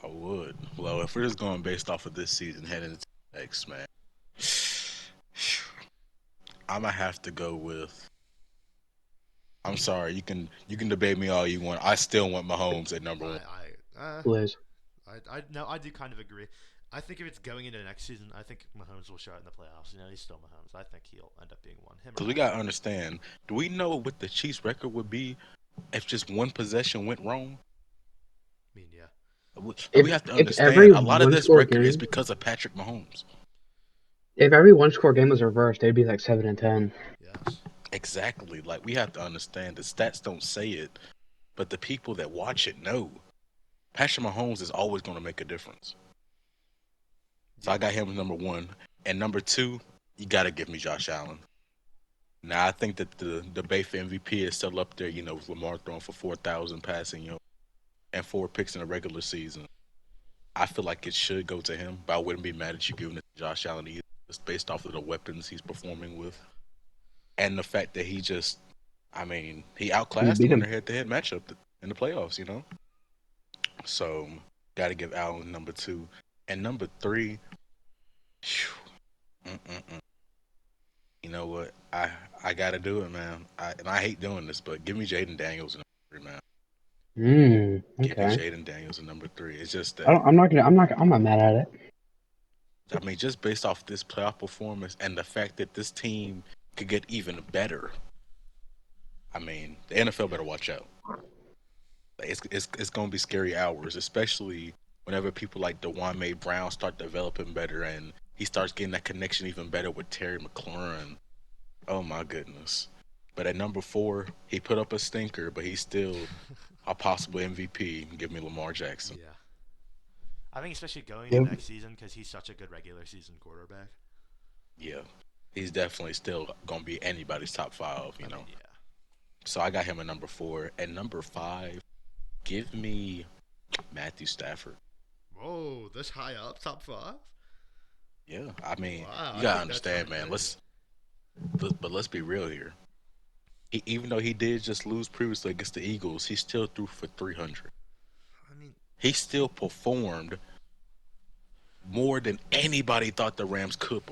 I would. Well, if we're just going based off of this season heading into next, man, I'm gonna have to go with. I'm sorry, you can debate me all you want. I still want Mahomes at number one. Liz. No, I do kind of agree. I think if it's going into next season, I think Mahomes will show it in the playoffs. He's still Mahomes. I think he'll end up being one. Him or Because we Patrick gotta Mahomes. understand. Do we know what the Chiefs' record would be if just one possession went wrong? I mean, yeah. We If have to if every understand. A lot of one this score record is game, because of Patrick Mahomes. if every one score game was reversed, they'd be like 7-10. Yes. Exactly. Like we have to understand. The stats don't say it, but the people that watch it know. Patrick Mahomes is always going to make a difference. So I Yeah. got him as number one, and number two, you got to give me Josh Allen. Now I think that the debate for MVP is still up there. With Lamar throwing for 4,000 passing, and 4 picks in the regular season. I feel like it should go to him, but I wouldn't be mad at you giving it to Josh Allen either, just based off of the weapons he's performing with, Yeah. and the fact that he He outclassed beat him in their him. head-to-head matchup in the playoffs. So, got to give Allen number two, and number three. Phew, mm-mm-mm. You know what? I got to do it, man. And I hate doing this, but give me Jaden Daniels in number three, man. Give me Okay. Jaden Daniels in number three. It's just I that don't, I'm not gonna. I'm not mad at it. just based off this playoff performance and the fact that this team could get even better. The NFL better Yeah. watch out. It's going to be scary hours, especially whenever people like Dewan Brown start developing better and he starts getting that connection even better with Terry McLaurin. Oh my goodness! But at number four, he put up a stinker, but he's still a possible MVP. Give me Lamar Jackson. Yeah. I think especially going into Yep. next season because he's such a good regular season quarterback. Yeah, he's definitely still going to be anybody's top five. I mean, yeah. So I got him at number four. At number five, give me Matthew Stafford. Whoa, this high up, top five? Yeah, Wow, you I gotta think that's kind understand, of man. crazy. But let's be real here. Even though he did just lose previously against the Eagles, he still threw for 300. I mean, He still performed more than anybody thought the Rams could.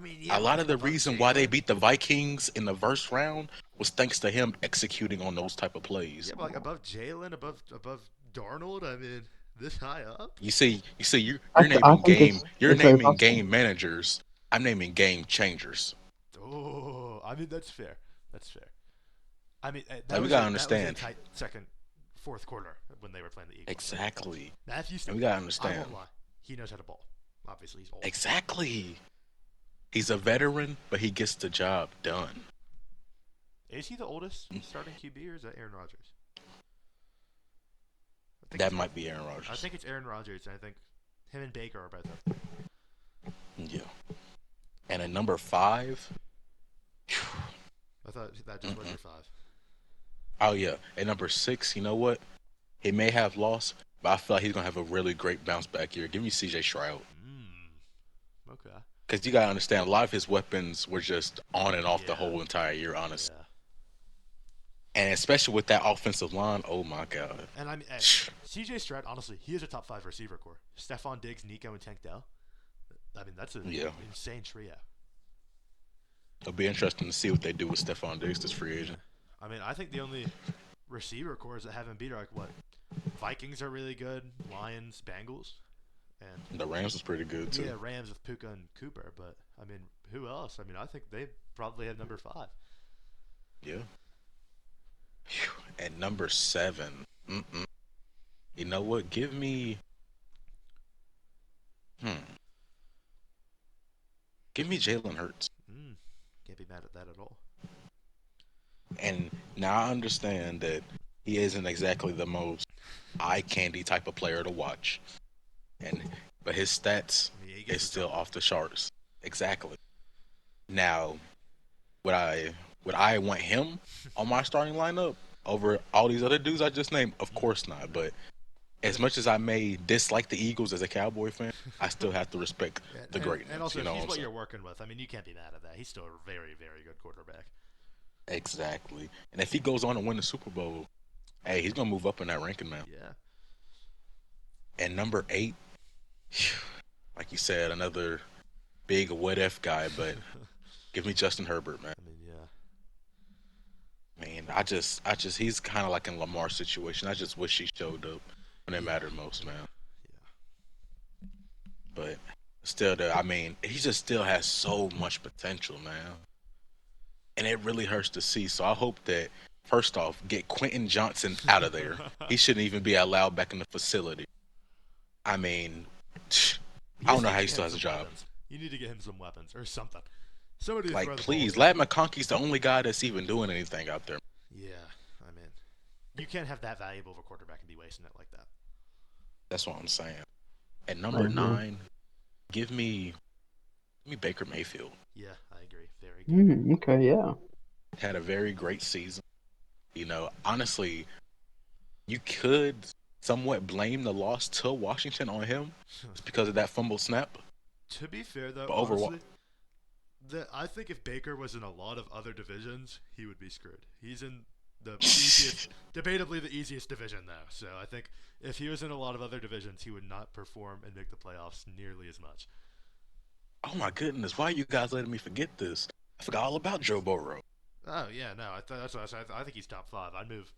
yeah, A but lot like of the above reason why they Jalen. beat the Vikings in the first round was thanks to him executing on those type of plays. Yeah, but like above Jalen, above Darnold. I mean, this high up. You're I naming think game it's you're it's very naming possible. game managers. I'm naming game changers. Oh, mean, that's fair. That's fair. I mean, Like we gotta that was a understand. tight second, fourth quarter when they were playing the Eagles. Exactly. Matthew, And we gotta I understand. won't lie, he knows how to ball. Obviously, he's old. Exactly. He's a veteran, but he gets the job done. Is he the oldest starting QB, or is that Aaron Rodgers? That might be Aaron I Rodgers. think it's Aaron Rodgers, and I think him and Baker are both up. Yeah. And at number 5, I thought that just was your 5. oh yeah. At number 6, you know what? He may have lost, but I feel like he's gonna have a really great bounce back year. Give me CJ Stroud. Okay. Because you gotta understand, a lot of his weapons were just on and off the Yeah. whole entire year, honestly. Yeah. And especially with that offensive line, oh my god. And I mean, CJ Stroud, honestly, he is a top 5 receiver core. Stephon Diggs, Nico, and Tank Dell. I mean, that's an insane trio. It'll be interesting to see what they do with Stephon Diggs this free agent. I mean, I think the only receiver cores that haven't beat are like what? Vikings are really good, Lions, Bengals, and The Rams was pretty good too. yeah, Rams with Puka and Cooper. But I mean, who else? I mean, I think they probably have number 5. Yeah. Phew. At number 7, you know what? Give me, give me Jalen Hurts. Can't be mad at that at all. And now I understand that he isn't exactly the most eye candy type of player to watch, but his stats is still off the charts. Exactly. Now, would I want him on my starting lineup over all these other dudes I just named? Of course not. But as much as I may dislike the Eagles as a Cowboy fan, I still have to respect the greatness. And also, you know he's what what I'm you're working with. I mean, you can't be mad at that. He's still a very, very good quarterback. Exactly. And if he goes on to win the Super Bowl, hey, he's gonna move up in that ranking, man. Yeah. And number 8, like you said, another big what if guy, but give me Justin Herbert, man. I mean, yeah. Man, I just he's kind of like in Lamar's situation. I just wish he showed up when it mattered most, man. Yeah. But still, I mean, he just still has so much potential, man. And it really hurts to see. So I hope that, first off, get Quentin Johnson out of there. He shouldn't even be allowed back in the facility. I mean, I don't know how he still has a job. Weapons. You need to get him some weapons or something. Somebody Like, please, Lad McConkey's the only guy that's even doing anything out there. Yeah, I mean, you can't have that valuable of a quarterback and be wasting it like that. That's what I'm saying. At number 9, give me Baker Mayfield. Yeah, I agree. Very good. Okay, yeah. Had a very great season. You know, honestly, you could somewhat blame the loss to Washington on him just because of that fumble snap. To be fair, though, But honestly, I think if Baker was in a lot of other divisions, he would be screwed. He's in the easiest, debatably the easiest division, though. So I think if he was in a lot of other divisions, he would not perform and make the playoffs nearly as much. Oh my goodness, why are you guys letting me forget this? I forgot all about Joe Burrow. Oh yeah, no, that's what I said. I think he's top 5. I'd move,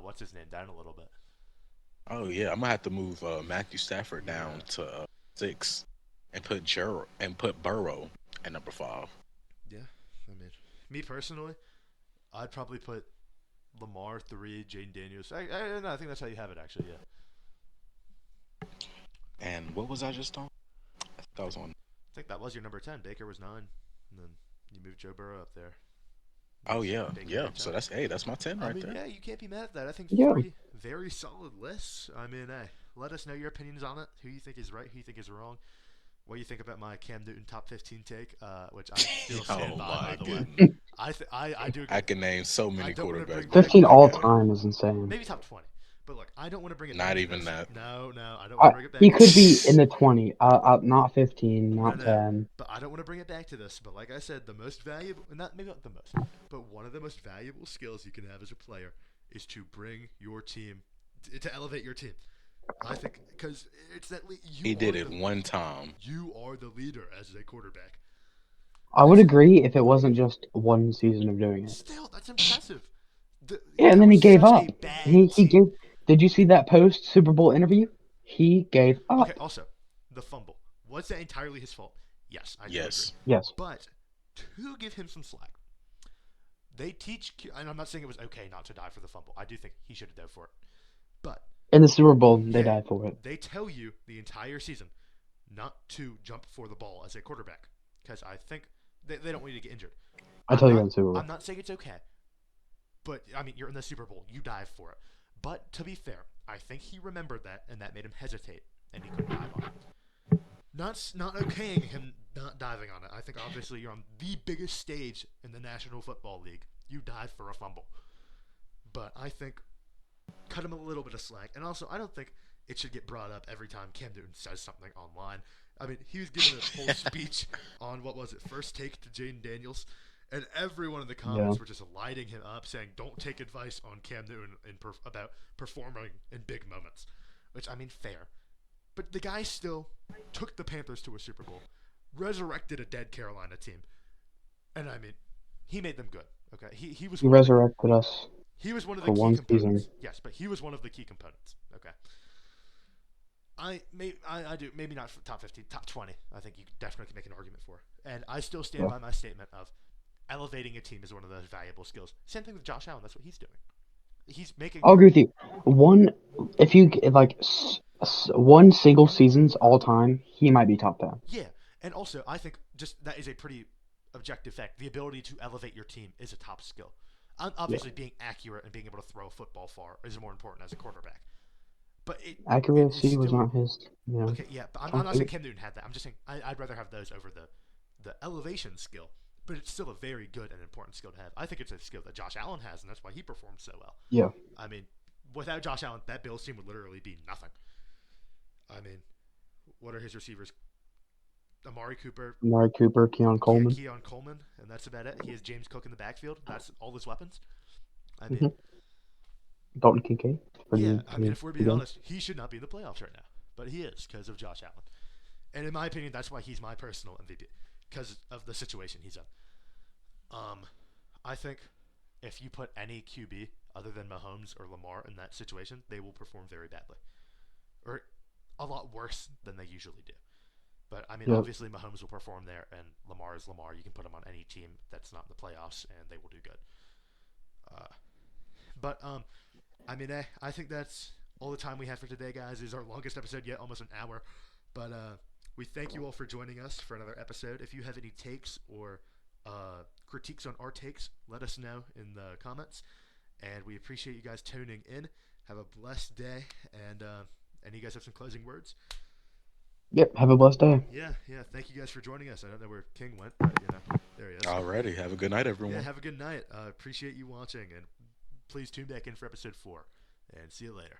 what's his name, down a little bit. Oh yeah, I'm gonna have to move Matthew Stafford down to 6 and put Burrow at number 5. Yeah, I mean, me personally, I'd probably put Lamar 3, Jaden Daniels. I think that's how you have it, actually. Yeah. And what was I just on? I think I was on. I think that was your number 10. Baker was 9, and then you moved Joe Burrow up there. Oh yeah, yeah. So that's my 10 right there. Yeah, you can't be mad at that. I think 3 very solid lists. I mean, hey, let us know your opinions on it. Who you think is right? Who you think is wrong? What do you think about my Cam Newton top 15 take? Which I still stand by the way. I do agree. I can name so many quarterbacks. 15 all time is insane. Maybe top 20. But look, I don't want to bring it Not back to even this. that. No, I don't want to bring it back He to could this. be in the 20, not 15, not 10. But I don't want to bring it back to this. But like I said, the most valuable, maybe not the most, but one of the most valuable skills you can have as a player is to bring your team, to elevate your team. I think, because it's that he did it one time. You are the leader as a quarterback. I would agree if it wasn't just one season of doing it. Still, that's impressive. And then he gave up. He gave. Did you see that post Super Bowl interview? He gave up. Okay. Also, the fumble, was that entirely his fault? Yes, I do agree. Yes. But to give him some slack, they teach, and I'm not saying it was okay not to dive for the fumble. I do think he should have dove for it. But In the Super Bowl, they yeah, died for it. they tell you the entire season not to jump for the ball as a quarterback because I think they don't want you to get injured. I I'm tell you not in the Super Bowl. I'm not saying it's okay, but I mean you're in the Super Bowl, you dive for it. But to be fair, I think he remembered that, and that made him hesitate, and he couldn't dive on it. Not okaying him not diving on it. I think obviously you're on the biggest stage in the National Football League. You dive for a fumble, but I think cut him a little bit of slack. And also, I don't think it should get brought up every time Cam Newton says something online. I mean, he was giving a whole speech on what was it, First Take to Jaden Daniels, and everyone in the Yeah. comments were just lighting him up, saying, "Don't take advice on Cam Newton about performing in big moments," which I mean, fair. But the guy still took the Panthers to a Super Bowl, resurrected a dead Carolina team, and I mean, he made them good. Okay, he was He one of the resurrected us he was one of the for key one season. components. Yes, but he was one of the key components. Okay. I do maybe not top 15, top 20. I think you definitely can make an argument for. And I still stand Yeah. by my statement of elevating a team is one of those valuable skills. Same thing with Josh Allen. That's what he's doing. He's making. I'll agree with you. One, one single seasons all time, he might be top 10. Yeah, and also I think just that is a pretty objective fact. The ability to elevate your team is a top skill. Obviously, being accurate and being able to throw a football far is more important as a quarterback. But it is Accuracy was still not his, okay. Yeah, but I'm not saying Cam Newton had that. I'm just saying I'd rather have those over the elevation skill. But it's still a very good and important skill to have. I think it's a skill that Josh Allen has, and that's why he performed so well. Yeah. I mean, without Josh Allen, that Bills team would literally be nothing. I mean, what are his receivers? Amari Cooper, Amari Cooper, Keon Coleman. Keon Coleman, and that's about it. He has James Cook in the backfield. That's all his weapons. I mean, Mhm. Dalton Kincaid. yeah. I mean, if we're being good. honest, he should not be in the playoffs right now, but he is because of Josh Allen. And in my opinion, that's why he's my personal MVP because of the situation he's in. I think if you put any QB other than Mahomes or Lamar in that situation, they will perform very badly, or a lot worse than they usually do. But I mean, Yep. obviously Mahomes will perform there, and Lamar is Lamar. You can put him on any team that's not in the playoffs, and they will do good. But I mean, I think that's all the time we have for today, guys. This is our longest episode yet, almost an hour. But we thank you all for joining us for another episode. If you have any takes or critiques on our takes, let us know in the comments. And we appreciate you guys tuning in. Have a blessed day. And you guys have some closing words? Yep. Have a blessed day. Yeah. Thank you guys for joining us. I don't know where King went, but there he is. Alrighty. Have a good night, Yeah, everyone. have a good night. Appreciate you watching, and please tune back in for episode 4. And see you later.